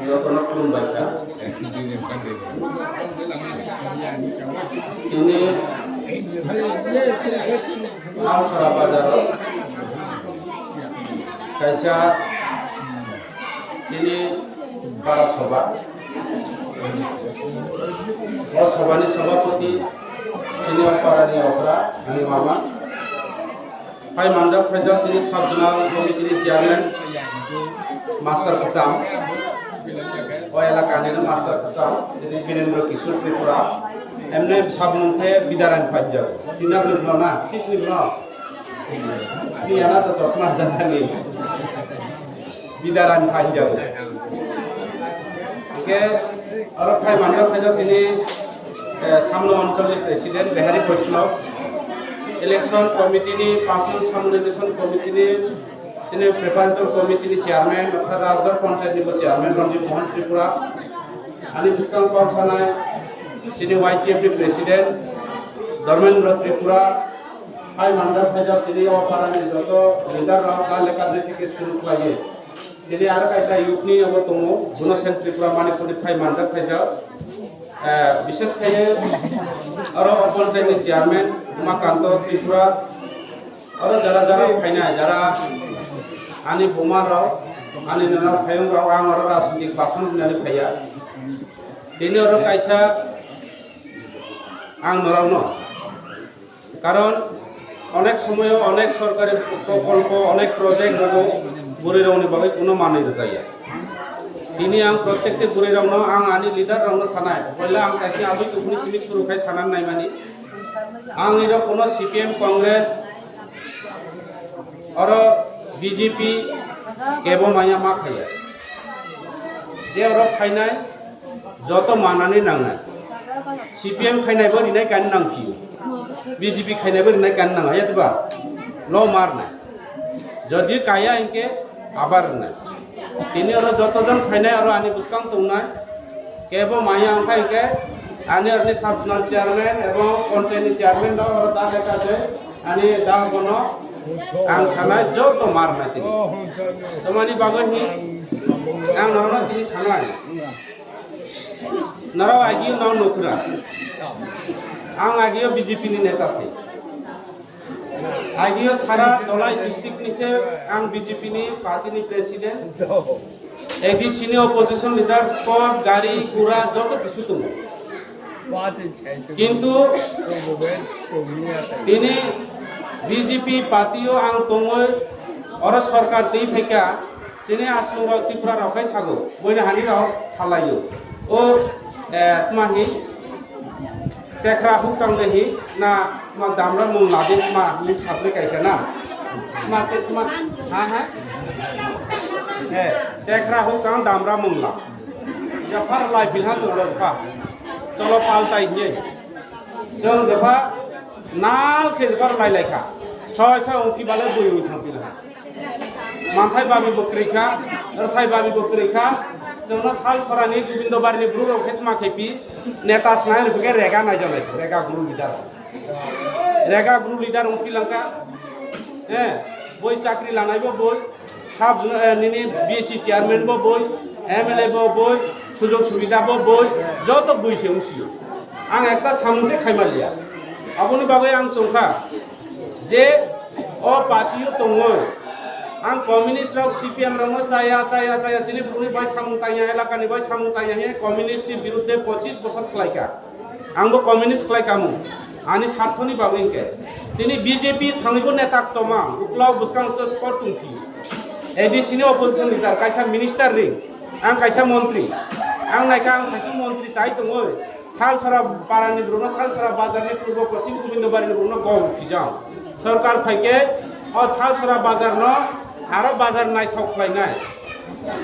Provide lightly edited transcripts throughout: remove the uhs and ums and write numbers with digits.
Yotono Klumbaika. Ini Al Bazar. Kaisa ini para sobat. Sobani Sabapati ini para ni opera ini mama. Hai mandap Fajar ini Sabjunal Komite Chairman Master Kesam. Eलाकानि master खसाव दिनै बिरेन्द्र किशोर त्रिपुरा एमने साबुनथे बिदारान फाइजाव दिना बुलना किसनि बुलना नि आना तो चश्मा जानथानि बिदारान फाइजाव के और फाइ मानदा फाइजाव दिनै सामनो अञ्चलनि प्रेसिडेन्ट बेहारी वैष्णव इलेक्शन कमिटिनि पासमन सामनो इलेक्शन कमिटिनि दिनै प्रिपारेटरी कमिटिनि चेयारमैन डॉक्टर राजदर पंचायतनि चेयारमैन रंजित मोहन त्रिपुरा आनि बिस्कां पासानाय दिनै वाइटिएफनि प्रेसिडेन्ट धर्मेन्द्र त्रिपुरा हाय मानदा फाइजाव दिनै अपारानि जत लिडार दा लेखा डेडिकेसन खालायो दिनै आरो कायसा युथनि अब दङ गुणसेन त्रिपुरा मानिपुरनि फाइ मानदा फाइजाव विशेष खायो आरो पंचायतनि चेयारमैन उमाकान्त त्रिपुरा आरो जरा फाइनाय जरा आनि बोमा राव आनि नना फायं राव आं आरो राजनीतिक भाषण होनानै फाया दिनै आरो कायसा आं नरावनो कारण अनेक समय अनेक सरकारी प्रकल्प अनेक प्रोजेक्ट दङ बुरै रावनि बागै कोनो मानै जाया दिनै आं प्रत्येकटे बुरै रावनो आं आनि लिडार रावनो सानाय पहिला आं कायसा आबै तुमनि सिनि सुरुखाय सानानै नायमानि आं इरा कोनो सीपीएम कांग्रेस और बीजेपी केबो माया मा खाया जे और फाइनाय जत मानानै नांनाय सीपीएम खायनायबो रिनाय गान नांखियो बीजेपी खायनायबो रिनाय गान नाङा यादबा ल मारनाय जदि काया इनके आबार नाय तिनि और जतजन खायनाय और आनि बुसकां तंनाय केबो माया ओंखाय इनके आनि आरनि साब जुनाल चेयारमैन एवं पंचायतनि चेयारमैन दा और दा लेखासे आनि दा गनो आं सानाय जत मारनाय तिनि तमानि बागै हि आं नरना तिनि सानाय नराव आगि नाव नखरा आं आगियो बीजेपी नि नेता छे आगियो सारा दलाई डिस्ट्रिक्ट निसे आं बीजेपी नि पार्टी नि प्रेसिडेंट एडीसी नि अपोजिशन लीडर स्क्वाड गाड़ी घोड़ा जत किछु दङ किन्तु तिनि बीजेपी पार्टीओ आं दङै और सरकार दै फैका दिनै आसमराव त्रिपुरा रावखाय सागौ बयनो हानि राव सालायो ओ माहि चेखरा हुकांगहि ना मा दामरा मुं लादि मा नि साबले कायसा ना मा ते मा हा हा चेखरा हुकां दामरा मुंला जफार लाइ बिलहा जफा चलो पाल्टाइ नि जों जफा नाल खेजफार लाइलायखा छय छय अंकी बाले बोय थांफिला मानथाय बाबि बक्रिखा रथाय बाबि बक्रिखा जोंना थाल फरानि गोविंद बारनि ब्रु खेतमा खेपि नेता स्नाय रुपके रेगा नाय जानाय रेगा ग्रुप लिडार अंकी लंका बय चाकरी लानायबो बय साब निनि बीएससी चेयारमैन बो बय एमएलए बो बय सुजोग सुबिदा बो बय जत बयसे उसियो आं एकटा सामसे खायमालिया आबुनि बागै आं चंखा जे ओ पार्टीयो दङो आं कम्युनिस्ट राव सीपीएम रावनो चाया चिनि बुनि बाय सामुंताया एलाकानि बाय सामुंताया हे कम्युनिस्ट नि बिरुद्धे 25 बोसोर क्लाइका आंबो कम्युनिस्ट क्लाइकामु आनि सार्थनि बागै के तिनि बीजेपी थांनिबो नेता तमा उक्लाव बुसकांस्त स्पट तुंखि एडीसी नि अपोजिशन लीडर कायसा मिनिस्टार रिं आं कायसा मंत्री आं नायका आं सासे मंत्री चाइ दङो थालसरा पारानि ब्रुनो थालसरा बाजारनि पूर्व पश्चिम गोविंदबारिनि ब्रुनो गम फिजां सरकार फाइके और थालसरा बाजार न आरो बाजार नायथाव खालायनाय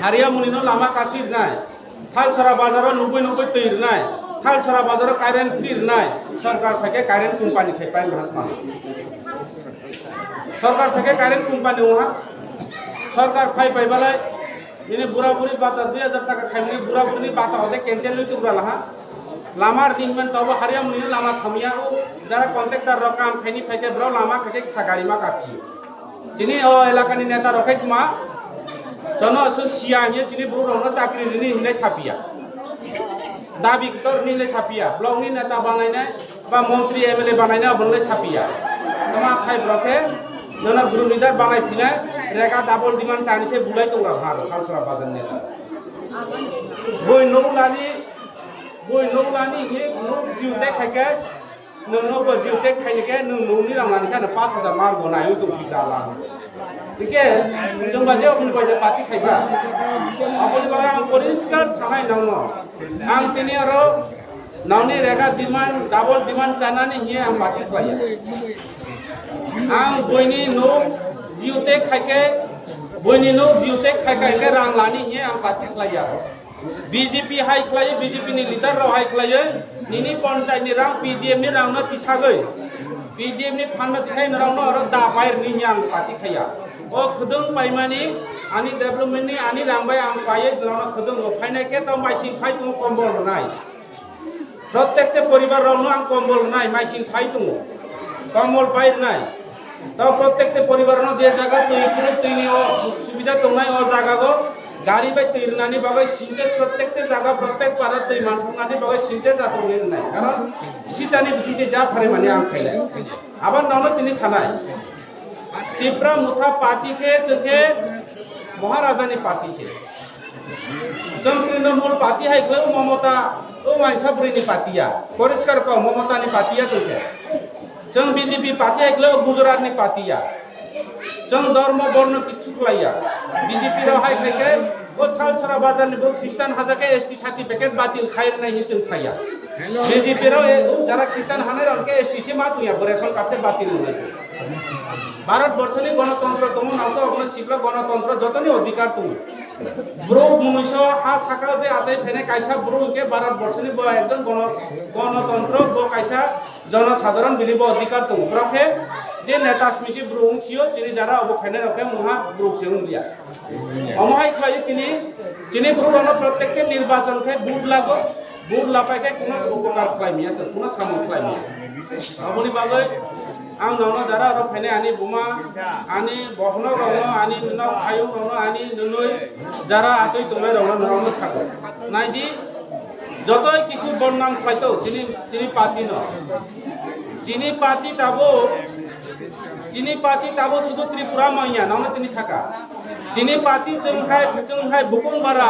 हारिया मुनिनो लामा कासिरनाय थालसरा बाजाराव 90 तैरनाय थालसरा बाजाराव कारेन्ट फ्रिरनाय सरकार फाइके कारेन्ट कम्पानी खायपाय महात्मा सरकार फाइके कारेन्ट कम्पानी वहा सरकार फाइ बालाय दिनै बुरा बुरि बाता 2000 टाका खायमनि बुरा बुरिनि बाता हदे केन्सेल लुइतु बुरा लाहा लामा रिंमेन तब हारिया मुनि लामा थमिया जरा कन्ट्रेक्टर रकाम खायनि फाइके ब्र लामा खाके सागारिमा काखि जिनि ओ इलाकानि नेता रखाय मा jono so siangnya cini buru rono sakri ini nilai sapia dabi kitor nilai sapia blog ni neta bangainya ba menteri MLA bangainya nilai sapia sama kai broke jono guru leader bangai pina reka double demand Chinese se bulai tongra har kalsura bajan ne boy nolani ye no jutek khake no bo jutek khainike no ni rangani kana 5000 mar bonayu tu pidala Oke, coba jauh pun baca pati kaiba. Apa ni bagai ang poriskar sangai nangno. Ang tini aro, nauni reka demand double demand chana ni ye ang pati kaya. Ang boini no jiutek kake, ke rang lani ye ang pati kaya. BJP high kaya, BJP ni leader ro high kaya. Nini panchayat ni rang PDM ni rang na tisagai. PDM ni panna tisai ni rang no aro dapair ni yang pati kaya. Oh khudung paimani ani development ni ani rangbai ang paye drono khudung phainai ke taw maising phai tu kombol nai prottekte poribar ronu ang kombol nai maising phai tu kombol pai nai taw prottekte poribar no je jaga tu ni o subida tongnai o jaga go gari bai tirnani bagai sintes prottekte jaga prottek parat tei manfungani bagai sintes asungin nai karon sisani bisite ja phare mane ang khaile abar nono tini sanai Tipra Mutha Party के जगह महाराजा ने party से Trinamool party है क्यों ममता वो वाइंसापुरी ने पार्टिया परिष्कार का ममता ने पार्टिया चलते जंग बीजेपी पार्टी है क्यों गुजरात ने पार्टिया जंग धर्म वर्ण किच्छु लाया बीजेपी रो है के वो थाल सरा बाजार ने वो ख्रिस्टान हजार के एसटी छाती पैकेट बातिल खायर नहीं चल साया बीजेपी रो जरा ख्रिस्टान हने उनके एसटी से बात हुई बरेसन कार्ड से बातिल हुई भारतवर्षनि गणतन्त्र तुम नाउतो अपने सिक्ला गणतन्त्र जतनी अधिकार तुम ब्रो मनुष्य हा साका जे आजै फेने काइसा ब्रो के भारतवर्षनि ब एकजन गणतन्त्र ब काइसा जनसाधारण बिलिब अधिकार तुम ब्रखे जे नेता स्मिसि ब्रो छियो तिनि जारा अब फेने रखे मुहा ब्रो सेउन लिया अमहाय खाय तिनि ब्रो रन प्रत्येक निर्वाचन के बुट लागो बुट लापाय के कोनो उपकार खालामिया कोनो सामन खालामिया अबनि बागै आं नौनो जरा रो फेने आनी बुमा आनी बहनो रनो आनी न खायु रनो आनी नुनुय जरा आतै तुमे रनो नरनो साको नाइदि जतय किछु बन्नाम खायतो चिनी पाती ताबो सुदु त्रिपुरा माइया नौनो तिनि साका चिनी पाती जोंहाय बुकुंबारा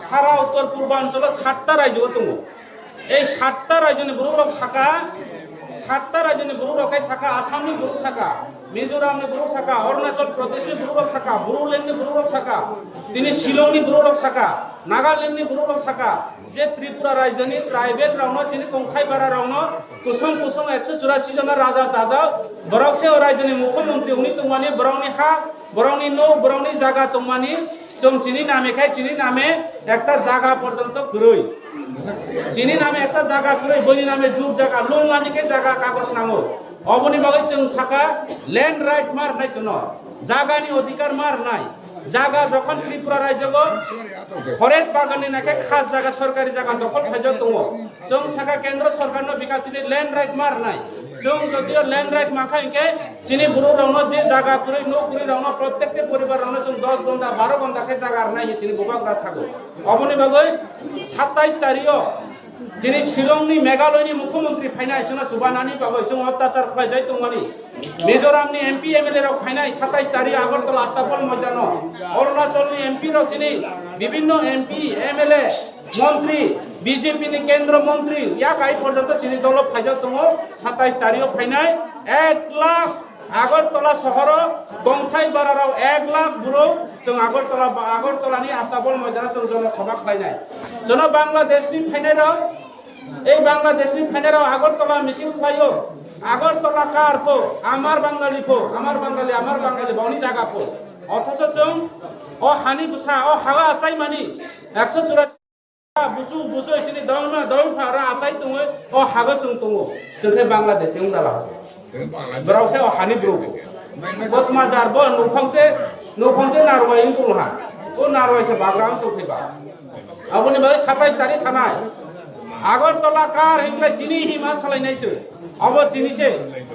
सारा उत्तर पूर्वांचल 7टा राज्य दङ এই 7टा राज्यनि बर'रक साका 7टा राज्यनि बर'रक साका आसामनि बर'रक साका मिजोरामनि बर'रक साका अरुणाचल प्रदेशनि बर'रक साका बर'लेण्डनि बर'रक साका दिनै शिलंनि बर'रक साका नागालेण्डनि बर'रक साका जे त्रिपुरा राज्यनि ट्राइबेल रावनो दिनै कंखाइ बारा रावनो कुसुम 184 जना राजा साजा बरकसे राज्यनि मुख्यमंत्री उनि तंमानि बरौनि हा बरौनि न बरौनि जागा तंमानि जों चिनि नामे একটা জায়গা পর্যন্ত ঘুরই চিনি নামে একটা জায়গা ঘুরই বনি নামে যুগ জায়গা লোন লানিকে জায়গা কাগজ নামো অবনি বাগৈ जों সাকা ল্যান্ড রাইট মার নাই শুন জায়গানি অধিকার মার নাই জায়গা যখন ত্রিপুরা রাজ্যগ ফরেস্ট বাগাননি নাকে খাস জায়গা সরকারি জায়গা দখল খাইজ দङ जों সাকা কেন্দ্র সরকারनो বিকাশनि ল্যান্ড রাইট মার নাই जों যদিও ল্যান্ড রাইট মাখাইকে চিনি বুরু রাवनो जे জায়গা করে ন করে রাवनो প্রত্যেকটি পরিবার রাवनो जों 10 ঘন্টা 12 ঘন্টা কে জায়গা নাই চিনি বগাগ্রা সাগো অবনি বাগৈ 27 তারিখ যিনি শিলংনি মেঘালয়নি মুখ্যমন্ত্রী ফাইনাই जों सुबानानि बागै जों अत्याचार खालामजाय दंमानि मिजोरामनि एमपी एमएलए राव फाइनाय 27 तारिख আগরতলা আস্তাপল ময়দান অরুণাচলनि एमपी राव চিনি বিভিন্ন एमपी एमएलए मंत्री बीजेपी नि केंद्र मंत्री या काई पर्यंत चिनी दल फाइजा दङ 27 तारिख फाइनाय 1 लाख আগরতলা শহর গংথাই বারারাव 1 লাখ বুড়ো जों আগরতলাनि আস্তাপল ময়দান जों জনসভা খালাইনাय জন বাংলাদেশनि ফাইনারাव এই বাংলাদেশनि ফাইনারাव আগরতলা মিছিল খালাयो আগরতলা কারপো আমার বাঙালি বাউনি জায়গাপো অথচ जों ও হানি বুসা ও হাওয়া আচাই মানি 184 बुझो इतनी दौड़ फारा आसाई तुम ओ हागो सुन तुम जोंखे बांग्लादेश जों दाला ब्राउसे हानि ब्रो बतमा जारबो नफंसे नारवाय तुलहा ओ नारवाय से बाग्राम तो फेबा अबनि बाय 27 तारिख सानाय আগরতলা কার হিংলাই जिनि हिमा सालायनाय जो अब चिनिसे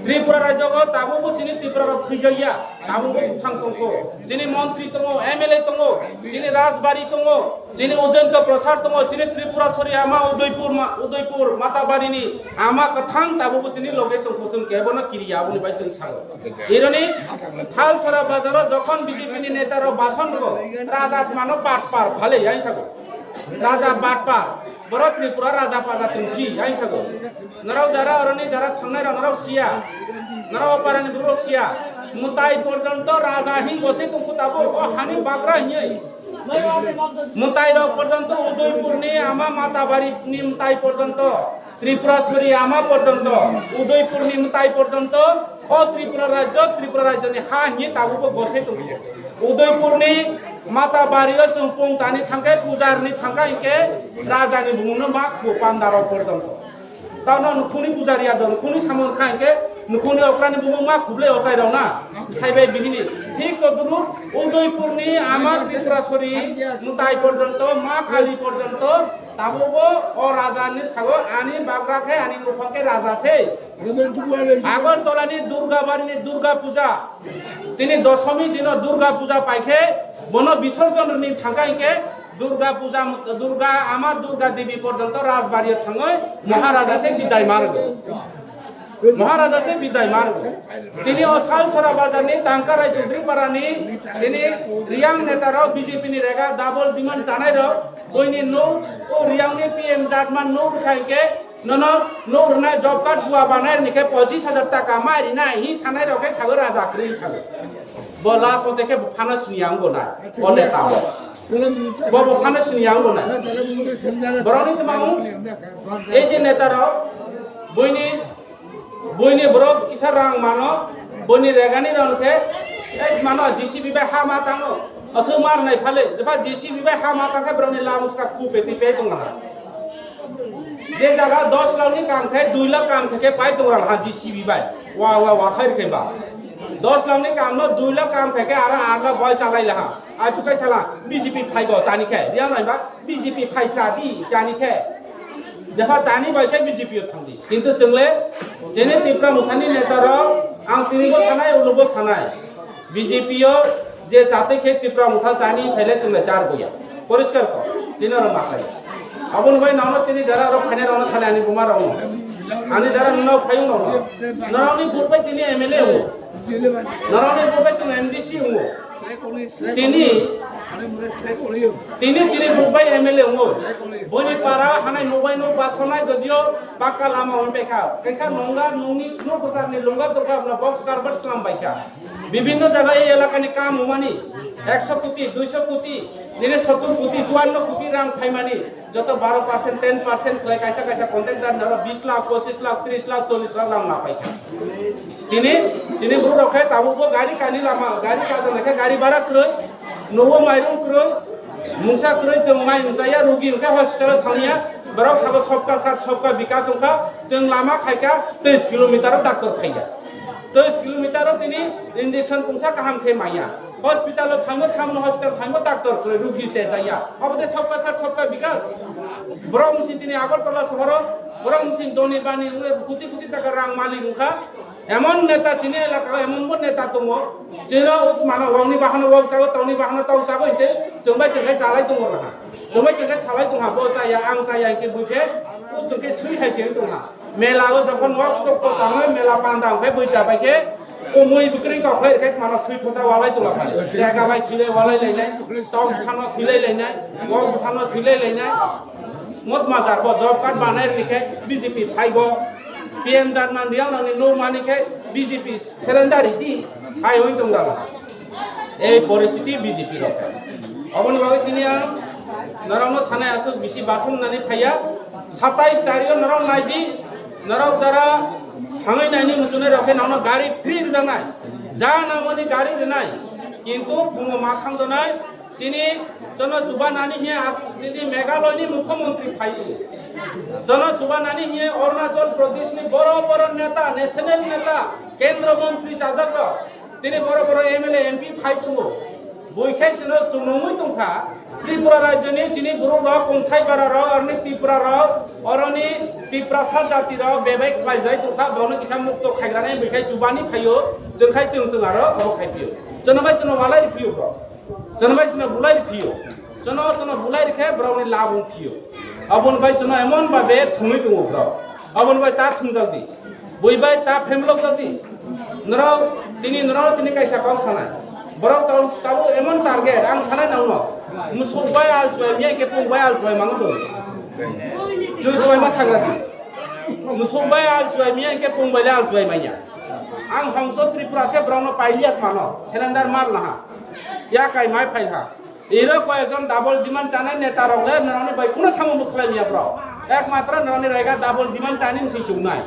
त्रिपुरा राज्य ताबो चिनि त्रिपुरा फैजाया ताबो थांसंखो चिनि मंत्री दङ एमएलए दङ चिनि राजबारी दङ चिनि अजन्त प्रसाद दङ चिनि त्रिपुरा सरि आमा उदयपुर माताबारिनि आमा कथां ताबो चिनि लगे दङ जों केबनो किरिया बुनि बाय जों सागो एरनि थालसरा बाजाराव যখন বিজেপি नि नेतारो भाषण दङ राजा मानो बाटपार भाले आइ सागो राजा बाटपार बर त्रिपुरा राजा पाजा तुमकी आइ सागो नराव जारा अरनि जारा थांनाय नराव सिया नराव पारानि गुरु सिया मुताई पर्यन्त राजा हि बसे तुमको ताबो हानि बाग्रा हियै मुताई र पर्यन्त उदयपुरनि आमा माताबारिनि मुताई पर्यन्त त्रिपुराश्वरी आमा पर्यन्त उदयपुरनि मुताई पर्यन्त त्रिपुरा राज्यनि हा हि ताबो बसे तुमको उदयपुरनि माताबारियाव जों पंतानि थांखे पुजारनि थांखा इके राजानि बुंनो मा पान्दाराव पर्यन्त ताउनाव नुखुनि पुजारिया दं नुखुनि सामन खांके नुखुनि अक्रानि बुंनो मा खुबले अचाइराव ना साइबाय बिगिनि ठीक तदुरु उदयपुरनि आमा त्रिपुराश्वरी मुताई पर्यन्त मा काली पर्यन्त ताबो अ राजानि सागो आनि बाग्राखे आनि नुफांके राजासे আগরতলানি দুর্গাবারিনি দুর্গা পূজা তিনি দশমী দিন দুর্গা পূজা পাইখে বন বিসর্জননি থাঙ্গাইকে দুর্গা পূজা দুর্গা আমার দুর্গা দেবী পর্যন্ত রাজবাড়ি থাঙ্গই মহারাজাসে বিদায় মার্গ মহারাজাসে বিদায় মার্গ তিনি অকালসরা বাজারনি টাঙ্কারাই চৌধুরীপাড়ানি তিনি রিয়াং নেতারাও বিজেপিনি রেগা ডাবল ডিমান্ড জানাইর বইনি নো ও রিয়াংনি পিএম জাটমান নো খাইকে ननो नो उरना जॉब कार्ड बुआ बनाय निके 25,000 टाका मारि ना हि सानाय रके सागो राजा क्रि छागो बो लास्ट में देखे फानस नियांग बोना ओ नेता बो फानस नियांग बोना बरौनी तमामु ए जे नेता र बयनि बरो किसा रां मानो बयनि रेगानि रनखे ए मानो जीसीबी बे हा मा तांगो असो मार नाय फाले जबा जीसीबी बे हा मा तांगे बरौनि लामुसका खु पेति पे दंगा जे जगह 10 लाख नि काम थे 2 लाख काम थे पाई तोरा हा जीसीबी बाय वा खैर के बा 10 लाख नि काम न 2 लाख काम थे के आरा 8 लाख बय चालाय लहा आ तुकै साला बीजेपी फाइ गो जानि खे रिया नायबा बीजेपी फाइस्ला दि जानि खे जहा जानि बाय के बीजेपी थांदि किन्तु जोंले जेने त्रिपुरा मुथानि नेता र आं तिनिबो थानाय उलबो सानाय बीजेपी जे जाते खे त्रिपुरा मुथा जानि फैले जोंले चार गया परिष्कार को दिनर माखाय अबन भाई नानो तिनी जरा रो फाने रनो छले आनी बुमार रनो आनी जरा ननो फायु ननो नरावनि बुरबाय तिनी एमएलए हो नरावनि बुरबाय तिनी एमडीसी हो तिनी चिनि बुरबाय एमएलए हो बनि पारा हानाय नबाय न बासनाय जदियो बाक्का लामा होनबेखा कैसा नंगा नंनि नो प्रकारनि लंगा दरगा अपना बक्स कारबार सलाम बायका विभिन्न जगह এই এলাকাनि काम हुमानि 100 कोटी 200 कोटी दिने 70 कोटी 54 कोटी रां फाइमानि যত 12% 10% ক্লাই কাইসা কাইসা কন্টেন্টার নর 20 লাখ 25 লাখ 30 লাখ 40 লাখ রাং না পাইকা তিনি ব্রু রখাय তাবুবো গাড়ি কানি লাमा गाड़ी काजन लेखे गाड़ी भाड़ा क्रय नवो माइरं क्रय मुंसा क्रय जों माइ जाया रोगी ओंखा हस्पिटाल थांनिया बराव साबो सबका साथ सबका विकास ओंखा जों लामा खायका 30 किलोमीटर डाक्टर खायगा 30 किलोमीटर तिनी इंजेक्शन कुंसा काहाम खे माया हॉस्पिटल थांगो सामने हॉस्पिटल थांगो डाक्टर क्रय रोगी चे जाया अबदे सबका साथ सबका विकास ब्रह्म सिंह तिनी আগরতলা শহর ब्रह्म सिंह दोनी बानी कोटी कोटी टाका रां मालिक ओंखा एमन नेता चिने एलाका एमनबो नेता दङ जेनो मानो वांनि बाहानो वाव सागो तावनि बाहानो ताव सागो इते जोंबाय जोंखाय जालाय दङ राहा जोंबाय जोंखाय सालाय दङ बो जाया आं जाया के बुखे जोंखे सुइ हायसे दङ मेलागो जखन वाक तक ताङो मेला पान्दा ओंखाय बय जाबाय के ओमै बिक्रि गाखै के मानो सुइ थसा वालाय दङ खालि जागा बाय सिले वालाय लायनाय स्टक सानो सिलाय लायनाय वाव सानो सिलाय लायनाय मत माजार बो जॉब कार्ड बानाय रिखे बीजेपी फाइगो पीएम जार्मान रियाव नांनि नो मानिखे बीजेपी सेलेन्डारि दि हाय होय दंगा ए परिस्थिति बीजेपी रखे अबन बागै तिनिया नरावनो सानाय आसो बिसि बासन नानि फाया 27 तारिख नराव नायदि नराव जरा थाङै नायनि मुचुने रखे नावनो गाड़ी फ्री जानाय जा नामनि गाड़ी रेनाय किन्तु फुङो मा थांदनाय चिनि जन सुबानानि हे आसनि मेघालयनि मुख्यमंत्री फाइदु जन सुबानानि हे अरुणाचल प्रदेशनि बड़ नेता नेशनल नेता केंद्र मंत्री जाजक तिनि बड़ एमएलए एमपी फाइदु বৈখাইছিনো চুনমুই তংখা ত্রিপুরা রাজ্যনি চিনি বড় রক কংথাই বারা রক অরনি ত্রিপুরা রক অরনি ত্রিপুরা सा জাতি রক বেবাই খাইজাই তংখা বন কিসা মুক্ত খাইগ্রানে বৈখাই চুবানি খাইयो जोंखाय जों आरो अ खाइपियो जनबाय जन वालाय फियो ब्र जनबाय जन बुलाय फियो जन बुलाय खे ब्रनि लाबुं फियो अबन बाय जन एमन बाबे थुङै दङ ब्र अबन बाय ता थुंजादि बयबाय ता फेमलक जादि नराव दिनै कायसा काव सानाय बरं ताबो एमन टारगेट आं सानाय नाव मुसुबाय आलसबाय मिया के पंबाय आलसबाय मांग दं जों सबाय मा साग्रादि मुसुबाय आलसबाय मिया के पंबायले आलसबाय माइया आं हंस त्रिपुरा से ब्राउन पाइलियास मानो सिलेंडर मार लहा या काय माय फाइहा एरो कयजन डाबल डिमांड चानाय नेता रगले नरानि बाय कुनो सामु खलाय मिया ब्र एकमात्र नरानि रायगा डाबल डिमांड चानिन सै चौनाय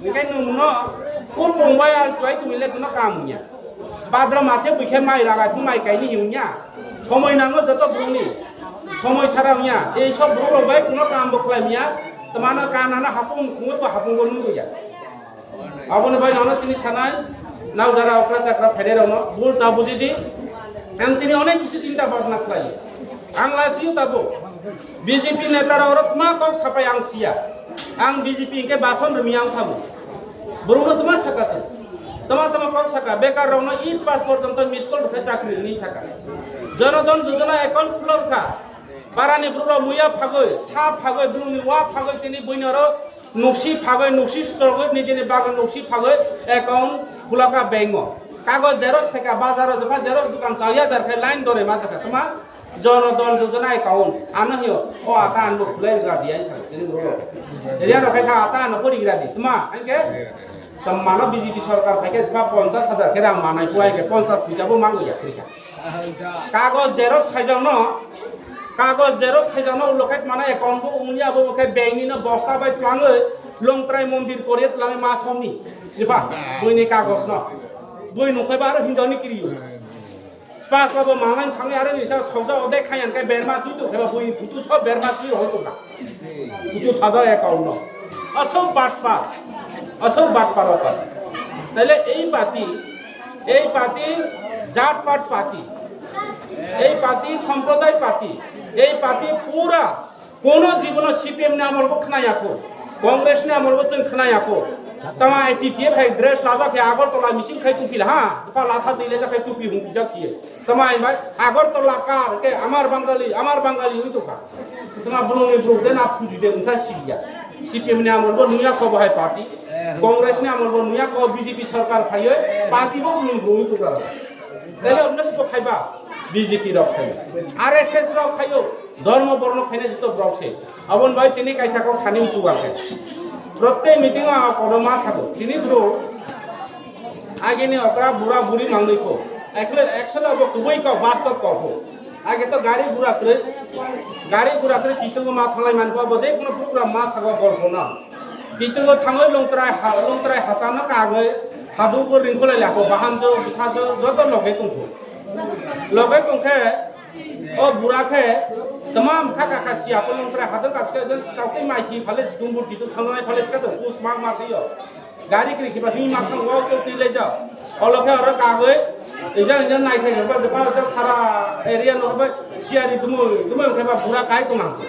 बेखाय नुनो कोन पंबाय आलसबाय तुमिले कुनो कामनिया भाद्र मासे बैखे माइ रागाय माइ गायनि हिउनिया समय नांगो जत ब्रुनि समय सारामिया ए सब ब्रु रबाय कुनो काम बखलायमिया तमानो कानाना हापुं खुङो हापुंगो नुया abon bai nono tini sanai naw jara okra chakra phede rono bul ta bujidi am tini onek kichu cinta bhabna khlai ang lasiu tabo BJP netara orot ma kok sapai ang sia ang BJP ke bason remiang thamu buruno tuma sakase tama kok saka bekar rono i pass porjonto miskol ruphe chakri ni saka janodon jojona account khulor kha barani brulo muya phagoi sa phagoi bruni wa phagoi tini boinoro नुक्सी फागय नुक्सी स्टोरगय निजेनि बागान नुक्सी फागय account खुलाका bank कागज Xerox फेका बाजारो जफा Xerox दुकान 4000 के line दरे मा तका तमा जनधन योजना एकाउंट आनो हियो ओ आता आनो खुलाय गा दिया छ जनि ब्रो एरिया रखाय था आता आनो परि गिरा दि तमा आंके तम मानो बीजेपी सरकार पैकेज बा 50000 के रां मानाय पुआय के 50 बिजाबो मांगो या कागज जेरक्स खायजाव न कागज जेरक्स खायजानो लखाय माना एकाउंट बो उनिया बो के बैंक नि न बस्ता बाय तलाङो लंत्राय मंदिर करे तलाङै मा समनि जिफा बयनि कागज न बय नखैबा आरो हिनजावनि किरियो स्पास बाबो मांगाय थाङै आरो निसा सौजा अदे खायान के बेरमा थि तो खेबा बय फुटु छ बेरमा थि होय तोना फुटु थाजा एकाउंट न असौ बाटपार अका তাইলে এই পার্টি জাত পাট পার্টি এই পার্টি সম্প্রদায় পার্টি এই পার্টি পুরা কোন জীবন সিপিএম ने আমলবো খনায়াকো कांग्रेस ने আমলবো जों খনায়াকো तमा आईटीपीएफ है ड्रेस लाजा के आगरतला मिसिं खाय तुपिल हा दफा लाथा दैले जाखाय तुपि हुंपि जाखिए तमा आइबाय आगरतला कार के आमार बांगाली हुई तो का तमा बुलुनि ब्रुदे ना फुजिदे उनसा सिगिया सीपीएम ने আমলবো नुया को बहाय पार्टी कांग्रेस ने আমলবो नुया को बीजेपी सरकार खायो पार्टी बो बुलुनि तो का তাহলে অন্য সব খাইবা বিজেপি রক খাইयो आरएसएस রক খাইयो धर्म वर्ण खाइने जतो ब्रकसे अबन भाई तिनी काइसाखौ सानि चुगाखे प्रत्येक मीटिंग कदमा थाको तिनी ब्रो आगेनि अकरा बुरा बुरी मांगैको एक्चुअली अब कुबै का वास्तव कहो आगे तो गाड़ी बुरात्रे कितुगो मा थांलाय मानबा बजे कुनो पुरा मा थागो गरबो ना कितुगो थाङै लंत्राय हासानो कागै हादुगो रिंखलाय लाखो बाहानजो बिसाजो जतो लगे तंखे ओ बुराखे तमाम खाका खासिया को लंत्रा हादों कासके जस काउके माइसि फाले दुंबुर दितु थांनाय फाले सका तो पुस माग मासैयो गाड़ी क्रि किबा हि माखं वा तो तिले जा अलखे अर कागै इजा नायखाय गबा जबा ज सारा एरिया नरबा सियारि दुमु खेबा बुरा काय तो माखो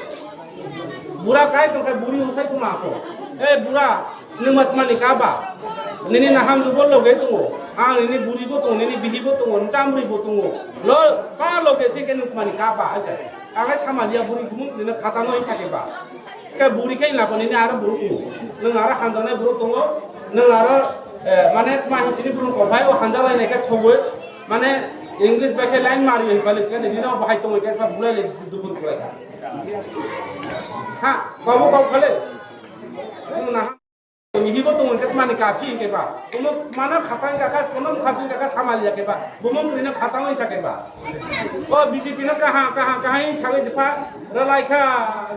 बुरा काय तो के बुरी उसाय तो माखो ए बुरा नमत मानि काबा निनि नाहाम जुबो लगे तो आं निनि बुरिबो तो निनि बिहिबो तो चामरिबो तो ल का लगे से के नुकमानि काबा आजा आगे सामालिया बुरि गुमुन निनो खातानो इसाकेबा के बुरि के लाबो निनि आरो बुरु नों आरो हानजानाय बुरु दङ नों आरो माने माहितिनि बुरु कबाय ओ हानजालायनाय के थबो माने इंग्लिश बाके लाइन मारि हेबाले से निनो बाहाय दङ के बुलाय दुबुर बुलाय हा कबो कब खले नों ना हिबो तो उनके माने काफी के बा तुम माना खातां काका कोनम खासु काका सामालिया के बा बुमम करिना खातां होई सके बा ओ बीजेपी न कहां ही सागे जफा रलाइखा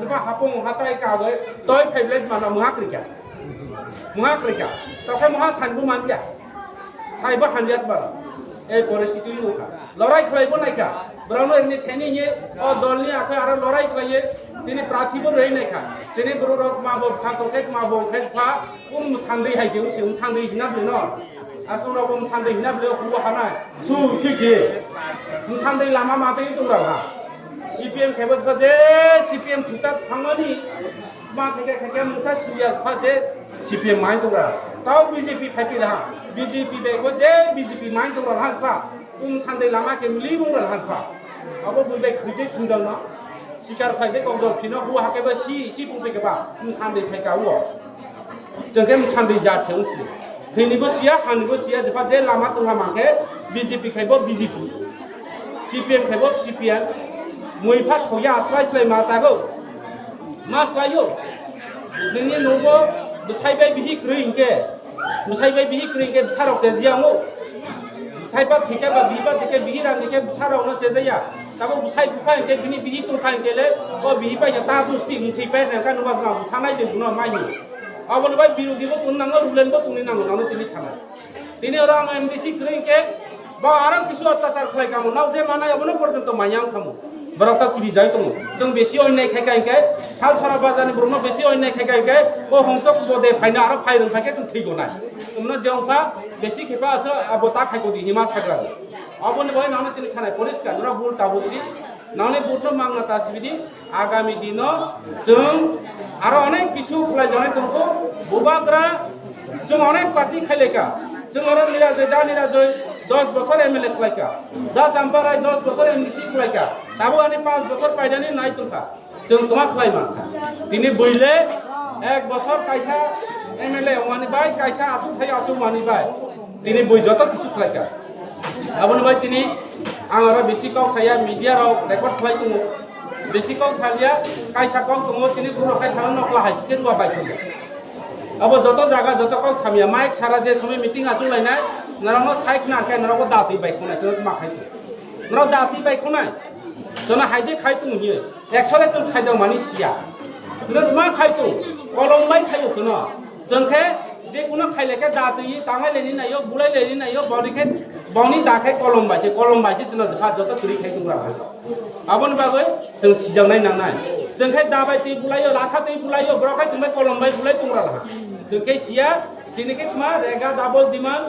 जफा हापं हाताय कागै तय फेब्लेट माना मुहा क्रिका तखे मुहा सानबु मानबिया साइबा हानजात बा ए परिस्थिति लखा लड़ाई खलाइबो नायखा Brono ini seni ye oh dolni aku arah lorai kaya ini pratibo rei neka seni berurut mabo kasokek mabo kespa sandai hai jauh sandai hina beli asal orang sandai hina beli aku hana su ciki sandai lama mati itu berapa CPM kebas baje CPM pusat pangani mak kaya musa sias baje CPM main tu berapa tahu BJP happy lah BJP bego je BJP main tu berapa pak sandai lama ke mili berapa pak apa budak budak tinggal na sikar faide kau jawab sini aku hake si budak ke pak sandai faide kau jangan sandai jat cengsi ini bos siapa hani bos siapa cepat je lama tu lama ke BJP kebo BJP CPM kebo CPM muipat koya selai masa go mas layu ini nobo besai bayi bihi kering ke sarok sejiamu besai bat tiga bat bihi bat tiga bihi dan tiga sarok na sejaya tapi besai bukan ke bihi tu kan ke le oh bihi bayi tak mesti mesti pernah kan nobo ngau tanai je guna mayu awal bayi biru dibo pun nangor ulen bo pun nangor nangor tini sana tini orang MDC kering ke bawa orang kisu atas arklay kamu nau je mana ya mana porjento mayang kamu berapa kiri jauh kamu jeng besi orang naik kai hal salah baca ni berumah besi orang naik kai oh hongsok bode fina arab fairan pakai tu tiga nai kemudian jauh pak besi kita asal abota kai kodi himas sakral abon boy nana tini sana polis kan orang bul tahu ini nana bul mang atas ini agami dino jeng aro onek kisu pelajaran tunggu bubagra jeng onek pati khaleka jeng orang nirajoy 10 বছর MLA কলাইকা 10 আম্পারাই 10 বছর MDC কলাইকা তাবো আনি 5 বছর পাইদানি নাই তুকা जों তোমাক কলাইমা তিনি বইলে 1 বছর কাইসা এমএলএ ওমানি বাই কাইসা আচু থাই আচু মানি বাই তিনি বই যত কিছু কলাইকা আবন বাই তিনি আংরা বেশি কাউ সায়া মিডিয়া রাও রেকর্ড কলাই তুমু বেশি কাউ সালিয়া কাইসা কাউ তুমু তিনি পুরো কাইসা নকলা হাইসকে দুয়া বাই তুমু আবো যত জায়গা যত কাউ সামিয়া মাইক সারা যে সময় মিটিং আচু লাইনা নারানো সাইক না কে নারাও দাতি বাইক কোনা চত মা খাই নারাও দাতি বাইক কোনা জনা হাইদে খাই তুম হিয়ে একসলে চল খাই যাও মানি সিয়া চত মা খাই তু কলম বাই খাইও চন জনকে যে কোনো খাইলেকে দাতি তাঙাই লেনি নাইও বুলাই লেনি নাইও বডিকে বনি দাখে কলম বাইছে চন জফা যত তুরি খাই তুমরা ভাই আবন বাগৈ जों সিজাवनाय नांनाय जोंखाय दाबाय दै बुलायो लाथा दै बुलायो ब्रखाय जोंबाय कलम बाय बुलाय तुमरा लाहा जोंखाय सिया जिनिके मा रेगा डाबल दिमान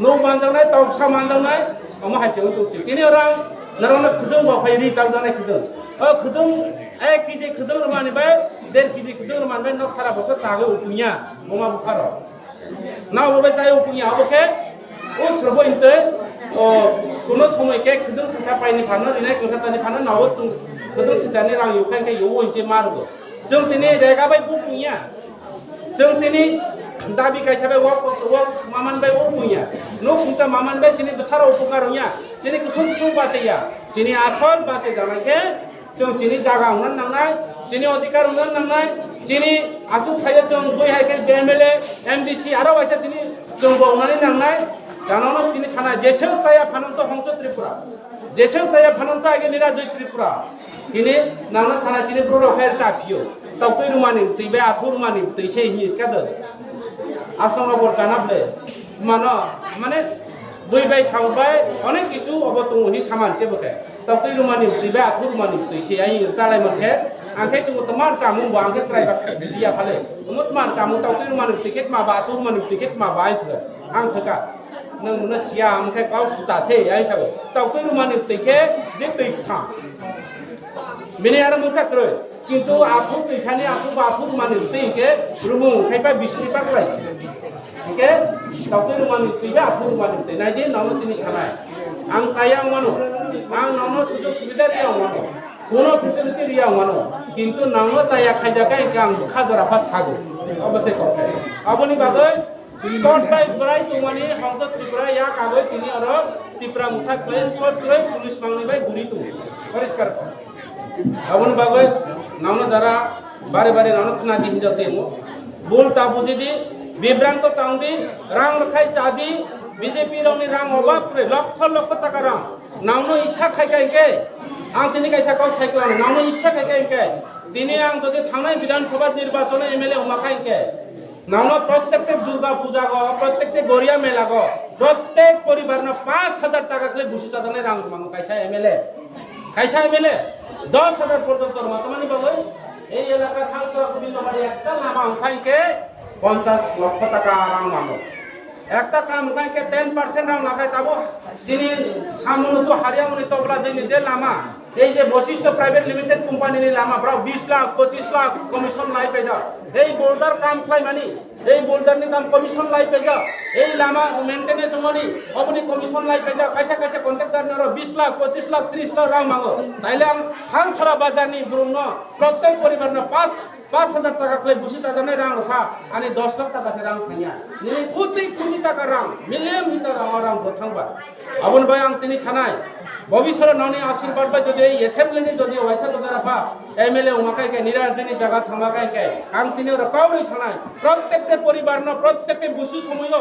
नो मानजावनाय तावसा मानजावनाय अमा हासियाव दौसि तिनि orang नारावना खुदुं बाफाय रि तावजानाय खुदुं खुदुं 1 केजि खुदुं रमानिबाय 1.5 केजि खुदुं रमानिबाय न सारा बसर जागे उपुनिया अमा बुखारो नाव बबाय जाय उपुनिया अबके ও ছবো ইনতে ও কোন সময় কে খুদুং সাসা পাইনি ফানো রিনাই কোসাতানি ফানো নাও খুদুং সাসানি রাং ইউখান কে ইউ ইনচে মারবো जों तिनि रेगाबाय बुपुनिया जों तिनि दाबि गायसाबाय वाक मामानबाय बुपुनिया नो खुंचा मामानबाय जिनि बसारा उपकारनिया जिनि कुसुम कुसुम बासेया जिनि आसल बासे जानायके जों जिनि जागा उनान नांनाय जिनि अधिकार उनान नांनाय जिनि आसु थायो जों बै हायके एमएलए एमडीसी आरो वाइसा जिनि जों बावनानै नांनाय জানানো তিনি সানা যেসব চায়া ফানন্ত হংস ত্রিপুরা যেসব চায়া ফানন্ত আগে নিরাজয় ত্রিপুরা তিনি নানা সানা তিনি ব্রো ফায়ার চাপিও ততই রুমানি তৈবে আথু রুমানি তৈ সেই হিস কাদ আসন বর জানাবলে মানে দুই বাই সাউবাই অনেক কিছু অবতং হি সামান চেবকে ততই রুমানি তৈবে আথু রুমানি তৈ সেই আই চালাই মথে आंखे जों तमार जामुं बा आंखे ट्राइ बा जिया फाले तमार जामुं तौतै रुमानि टिकेट मा बा आथु रुमानि टिकेट मा बा आइसो आं सका नों न सिया आमखे गाव सुतासे आइसाबो तौतै रुमानि टिकेट जे दै था बेनि आरो मोसा क्रै किन्तु आथु पैसानि आथु बाथु रुमानि टिके रुमु खायबा बिसनि पाकलाय ओके तौतै रुमानि टिके आथु रुमानि टिके नायदि ननो तिनि सानाय आं साया मानो आं ननो सुजुग सुबिदा रिया मानो কোনো ফেসিলিটি রিয়া মানো কিন্তু নাও চায়া খাইজাকা গাং খাজরা ফাস খাগো অবশ্যই কথা আপনি বাগৈ স্পট বাই বরাই তোমানি হংস ত্রিপুরা ইয়া কাগৈ তিনি আর ত্রিপুরা মুঠা প্লে স্পট করে পুলিশ মাংনি বাই ঘুরি তু পরিষ্কার আপনি বাগৈ নাও যারা বারে বারে নাও না দিন যাতে বল তা বুঝি দি বিভ্রান্ত তাউদি রাং রখাই চাদি বিজেপি রনি রাং অভাব করে লক্ষ লক্ষ টাকা রাং নাও ইচ্ছা খাইকাইকে आं दिनै कायसा गाव सायख'नो नावनो इच्छा खायखायके दिनै आं যদি थांनाय বিধানসভা নির্বাচনে এমএলএ হমাখাইকে नावनो प्रत्येक दुर्गा पूजा गो प्रत्येक गरिया मेला गो प्रत्येक परिवार 5000 টাকা করে বুঝি চাদানে রাং মাং কাইসা এমএলএ কাইসা এমএলএ 10,000 পর্যন্ত মাতমানি বাবু এই এলাকার খালসরা গোবিন্দবাড়ি একটা লামা উঠাইকে 50 লক্ষ টাকা রাং নামো একটা কাম উঠাইকে 10% রাং লাগাই তাবো যিনি সামনে তো হারিয়ামনি তবলা যিনি যে লামা এই যে বৈশিষ্ট্য প্রাইভেট লিমিটেড কোম্পানির লামা প্রায় 20 লাখ 25 লাখ কমিশন লাই পেজা এই বোল্ডার কাম খাই মানি এই বোল্ডার নি কাম কমিশন লাই পেজা এই লামা মেইনটেনেন্স মনি অবনি কমিশন লাই পেজা কাইসা কাইসা কন্ট্রাক্টর নর 20 লাখ 25 লাখ 30 লাখ রাং মাগো তাইলে আম হাল ছড়া বাজারনি ব্রুন্ন প্রত্যেক পরিবার না 5,000 টাকা করে বুঝি চাজানে রাং রখা আনি 10 লাখ টাকা সে রাং খাইয়া নি কোটি টাকা রাং মিলিয়ন মিটার রাং বথাংবা আবন ভাই আং তিনি সানাই ভবিষ্যতে ননি আশীর্বাদ বা যদি এই অ্যাসেম্বলিনি যদি ওয়াইসা গজারাফা এমএলএ উমাকাইকে নিরাজনী জায়গা থামাকাইকে আং তিনি কাউরই থানায় প্রত্যেকটা পরিবার ন প্রত্যেকটা বুসু সময়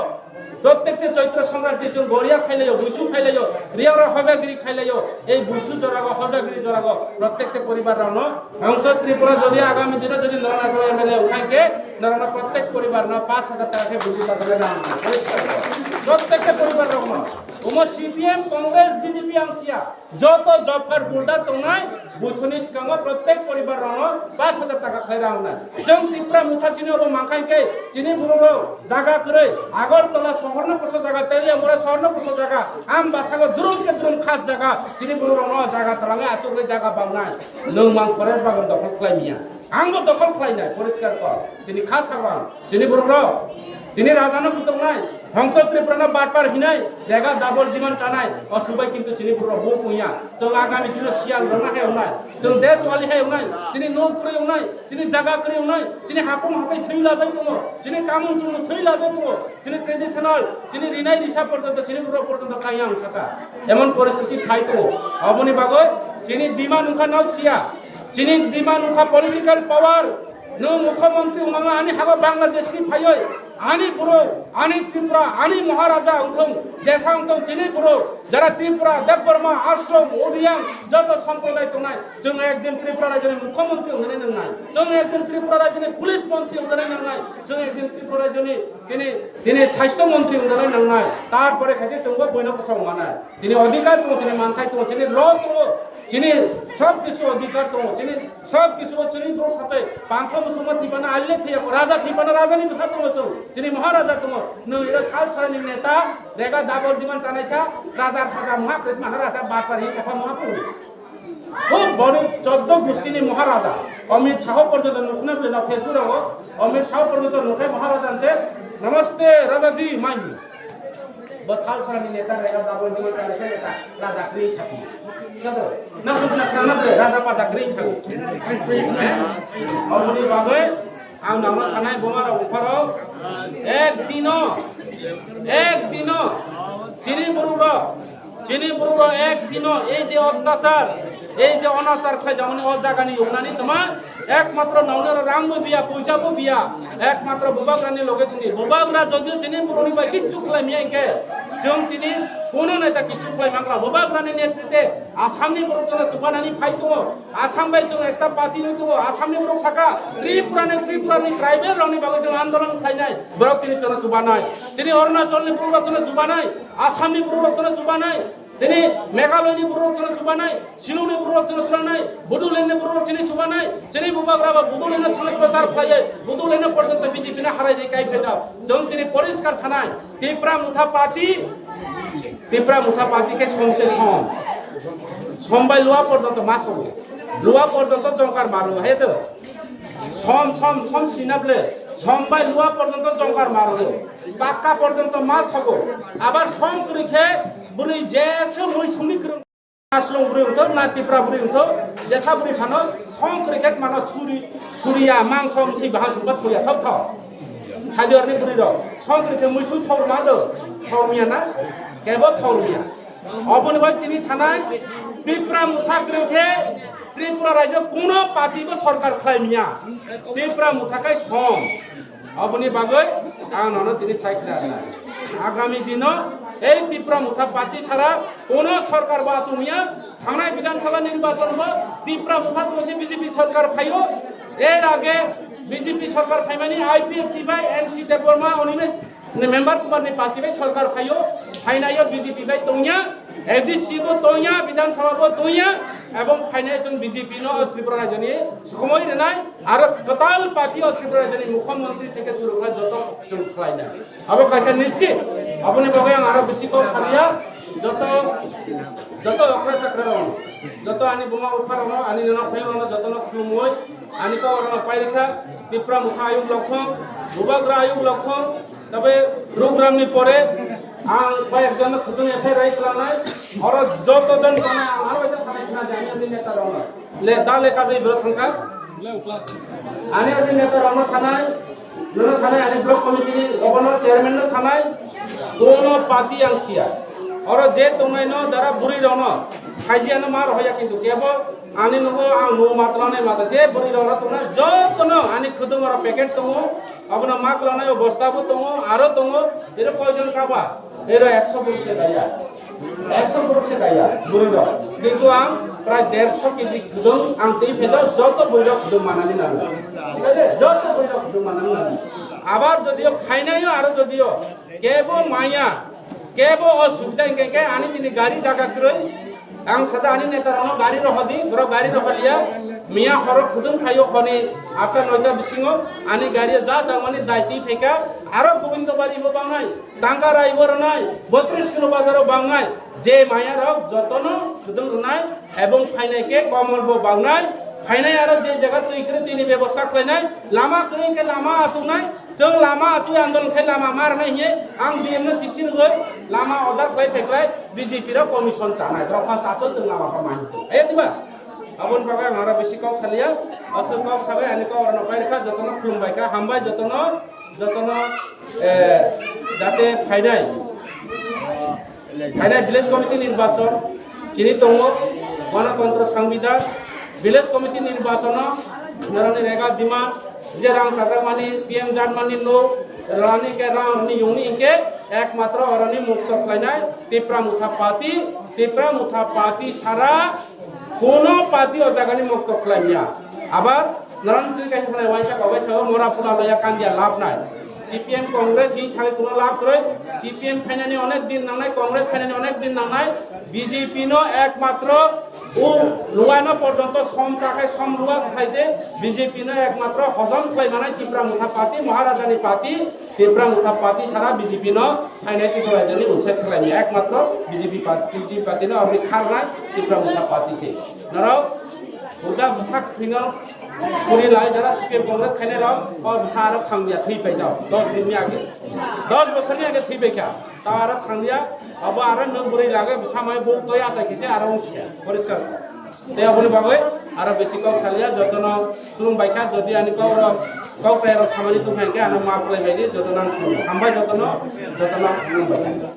প্রত্যেকটা চৈত্র সম্রাট যে গড়িয়া খাইলেও বুসু খাইলেও রিয়ারা হজাগিরি খাইলেও এই বুসু জরাগ হজাগিরি জরাগ প্রত্যেকটা পরিবার ন হংস ত্রিপুরা যদি আগামী দিনে যদি নরনাশ এমএলএ উঠাইকে নরনা প্রত্যেক পরিবার ন 5,000 টাকা বুসু টাকা না প্রত্যেকটা পরিবার রকম উমর সিপিএম কংগ্রেস বিজেপি আংসিয়া যত জব কার্ড হোল্ডার তোনাই বুথনি সিগাङ প্রত্যেক পরিবার রন 5,000 টাকা খাইরা না जों ত্রিপুরা মুঠা চিনি ও মাখাইকে চিনি বুড়ো জায়গা করে আগরতলা স্বর্ণপোষ জায়গা তেলিয়া মোড়া স্বর্ণপোষ জায়গা আম বাসাগো দুরুমকে দুরুম খাস জায়গা চিনি বুড়ো রন জায়গা তলাঙে আচুকে জায়গা বাংনাই নং মান ফরেস্ট বাগান দখল খাইমিয়া आंबो दखल खालायनाय परिष्कार कर दिनै खास हाबां दिनै बर'फ्रा दिनै राजानो बुथुम नाय हंस त्रिपुराना बाटपार हिनाय जायगा डाबल डिमान्ड जानाय असुबाय किन्तु दिनै बर'फ्रा बो कुइया जों आगामी दिनाव सियाल रना हेवनाय जों देश वाली हेवनाय दिनै न' करे एवनाय दिनै जागा करे एवनाय दिनै हाखम हाथाय सैला जाय दङ दिनै कामन जों सैला जाय दङ दिनै ट्रेडिशनाल दिनै रिनाय रिसा पर्यन्त दिनै बर'फ्रा पर्यन्त काइया अंसाका एमन परिस्थिति फाय दङ अबनि बागै दिनै डिमान्ड उखा नाव सिया जिनि डिमान्ड उखा पॉलिटिकल पावर नो मुख्यमंत्री उमांगा आनी हाबा बांग्लादेश की फायै आनी बुरो आनी त्रिपुरा आनी महाराजा उठों जैसा उठों जिनि बुरो जरा त्रिपुरा देवबर्मा आश्रम ओडियां जत संप्रदाय तोनाय जों एकदिन त्रिपुरा राज्यनि मुख्यमंत्री होने नंनाय जों एकदिन त्रिपुरा राज्यनि पुलिस मंत्री होने नंनाय जों एकदिन त्रिपुरा राज्यनि दिनै स्वास्थ्य मंत्री होने नंनाय तारपरे खायसे जोंबो बयनो फसावमानाय दिनै अधिकार दङ दिनै मानथाय दङ दिनै ल दङ जिनि सब किछु अधिकार दङ जिनि सब किछु जिनि दङ साथै बांखो मुसुमा थिबाना आल्ले थिया राजा थिबाना राजानि बिखा दङ जों जिनि महाराजा दङ नों इरा खाल सारानि नेता रेगा दाबल दिमान जानायसा राजा फाजा मा कृत माना राजा बाटपारि साफा मा पुरु ओ बडि 14 गोष्ठीनि महाराजा अमित शाह पर्यन्त नुखना बेला फेसबुक अमित शाह पर्यन्त नुखाय महाराजांचे नमस्ते राजाजी माही बथाल सारानि नेता रेगा दाबल दिमान जानायसा नेता राजा क्रि छापि सदो ना राजा पाजा ग्रीन छागो अबनि बागै आं नावना सानाय बमारा उफाराव एक दिन चिनि बुरुरो एक दिन এই যে অত্যাচার এই যে অনাচার খাই যেমন অজাগানি ইউনানি তোমা একমাত্র নাউনের রামবো বিয়া পয়সাবো বিয়া একমাত্র বুবাগ্রানি লগে তুমি বুবাগ্রা যদিও চিনি পুরনি বা কিচ্ছু খাই মিয়াইকে जों दिनै कोनो नेता किछु खाय मांगला बुबाग्रानि नेतृत्वे आसामनि बर'जों जुबानानि फाइ दङ आसाम बाय जों एकता पार्टी दङ आसामनि बर'क साका त्रिपुरानि ट्राइबेल रावनि बागै जों आन्दोलन खालायनाय बर'क दिनै जों जुबानाय दिनै अरुणाचलनि बर'जों जुबानाय आसामनि बर'जों जुबानाय दिनै मेघालयनि बर'जों जुबानाय शिलंनि बर'जों जुबानाय बड'लेण्डनि बर'जों जुबानाय दिनै बुबाग्रा बा बड'लेण्डनि थांनाय प्रचार खायो बड'लेण्ड पर्यन्त बिजेपिनि हारायनाय गायफेजा जों दिनै परिष्कार थानाय त्रिपुरा मुठा पार्टी के समसे समबाय लुआ पर्यन्त मा सङो लुआ पर्यन्त जंकार मारो हे दो सम सिनाबले समबाय लुआ पर्यन्त जंकार मारो पाक्का पर्यन्त मा सगो आबार सम करिखे बुरै जेसे মই समी ग्रं आसलं बुरै उठो ना त्रिपुरा बुरै उठो जेसा बुरै फानो सम करिखे मानो सुरिया मांस मुसै बाहा सुबा थया थाव सादिरनि बुरै र सम करिखे मैसु थाव ना दो थावमिया ना केबो थावमिया अबनि भाई तिनि थानाय त्रिपुरा मुठा करिखे त्रिपुरा राज्य कोनो पार्टीबो सरकार खालामिया त्रिपुरा मुठाखाय सम अबनि बागै आं ननो तिनि साइखला आगामी दिन এই त्रिपुरा मुठा पार्टी सारा कोनो सरकार बासुमिया थांनाय विधानसभा निर्वाचन त्रिपुरा मुठा मोनसे बीजेपी सरकार फायो এর আগে बीजेपी सरकार फाइमानि आईपीएफ बाय एनसी देवबर्मा अनिमेश मेंबर कुमारनि पार्टी बाय सरकार फायो फाइनायो बीजेपी बाय तंगिया এডিসি বো তোয়া বিধানসভা বো তোয়া এবং ফাইনাল जों বিজেপি নো ত্রিপুরা রাজ্যনি সময় রেনাই আর টোটাল পার্টি ত্রিপুরা রাজ্যনি মুখ্যমন্ত্রী থেকে শুরু করে যত जों খাইনা আবো কাছে নিচ্ছি আপনি বাবা আরো বেশি কম সালিয়া যত যত অক্রা চক্র রন যত আনি বোমা উৎপার রন আনি নন ফাই রন যত ন খুমই আনি কো রন পাইরিখা ত্রিপুরা মুখা আয়োগ লক্ষণ ভূভাগ্রা আয়োগ লক্ষণ তবে প্রোগ্রামনি পরে आं कयेकजन खुदुं एफआईआर राइट खालामनाय और जतजन माने आरो এটা সানাইনা জানি নেতা রন ले दा लेखा जाय ब्लक थांखा आनि आनि नेता रन सानाय ननो सानाय आनि ब्लक कमिटी गवर्नर चेयरमैन न सानाय दोनो पार्टी आंसिया और जे तंगाइनो जारा बुरि रन खाइजियानो मार होया किन्तु केबो आनि नको आं नो मातलाने माता जे बुरि रन तंगा जतनो आनि खुदुं और पैकेट तंगो अबना माक लानाय बस्ताबो तंगो आरो तंगो एरो कयजन काबा एरो 100 बक्से गाया 100 बक्से गाया बुरि रन किन्तु आं प्राय 150 केजि खुदुं आं तै फेजाव जत बुरि खुदुं मानानि नाङो ठीक আছে जत बुरि खुदुं मानानि नाङो আবার যদিও ফাইনাইও আর যদিও কেবো মায়া केबो असुविधा के आनी तिनी गाड़ी जागा क्रय आं साजा आनी नेतारानो गाड़ी रहदी ग्रो गाड़ी रहलिया मिया हर खुदुं फायो खनि आता नयता बिसिङो आनी गाड़ी जा जामानि दायति फेका आरो गोविंदबाड़ी बो बांगाय टांगा राइबो रनाय 32 किलो बाजारो बांगाय जे माया रक जतनो खुदुं रनाय एवं फाइनाय के कमल बो बांगाय फाइनाय आरो जे जगह तुइक्रे तिनी व्यवस्था खालायनाय लामा क्रय के लामा आसुनाय जों लामा आसु आंदोलन खाय लामा मारनाय हे आं डीएम न चिठि रगै लामा अर्डार खाय फेख्लाय बीजेपी रो कमिसन जानाय रखा तातो जों लामा मानि ए दिबा अबन बागा आंरा बेसि काव सालिया असो काव साबे आनि काव रन फायरखा जतनो खुलुमबायखा हामबाय जतनो जाते फायनाय विलेज कमिटी निर्वाचन जिनि दङ गणतन्त्र संविधान विलेज कमिटी निर्वाचन नरनि रेगा दिमा जे रां चाजामानि पीएम जानमानि नो रानी के रां नि युनि के एकमात्र अरनि मुक्त खायनाय ত্রিপুরা মুথা पार्टी सारा कोनो पार्टी ओ जागानि मुक्त खायनिया आबार नरन तुइ काय खाय वाइसा कबाय साव मोरा पुला लया कांदिया लाभ नाय सीपीएम कांग्रेस ही सागे कोनो लाभ करे सीपीएम फाइनानि अनेक दिन नांनाय कांग्रेस फाइनानि अनेक दिन नांनाय बीजेपी नो एकमात्र ও লুয়ানো পর্যন্ত সম চাকায় সম লুয়া খাইতে বিজেপি নো একমাত্র হজম খাই মানে ত্রিপুরা মুথা পার্টি মহারাজানি পার্টি ত্রিপুরা মুথা পার্টি সারা বিজেপি নো ফাইনাল ত্রিপুরা রাজ্যনি উচ্ছেদ খাইনি একমাত্র বিজেপি পার্টি নো আমি খারনায় ত্রিপুরা মুথা পার্টি ছে নরাও उदा बुसाक फिंगल पुरी लाई जरा सीपीएम कांग्रेस खाने रहो और बुसार खांगिया थी पे जाओ 10 दिन में आगे 10 बছর में आगे थी पे क्या तार खांगिया अब आरो नों बुरी लागे बुसा माय बो तो या जाकिसे आरो परिष्कार ते अपनी बागै आरो बेसि काव सालिया जतन खुलुम बायखा जदि आनि काव काव सायरो सामानि तुफानके आनो माप लाय बायदि जतन हामबाय जतन खुलुम बायखा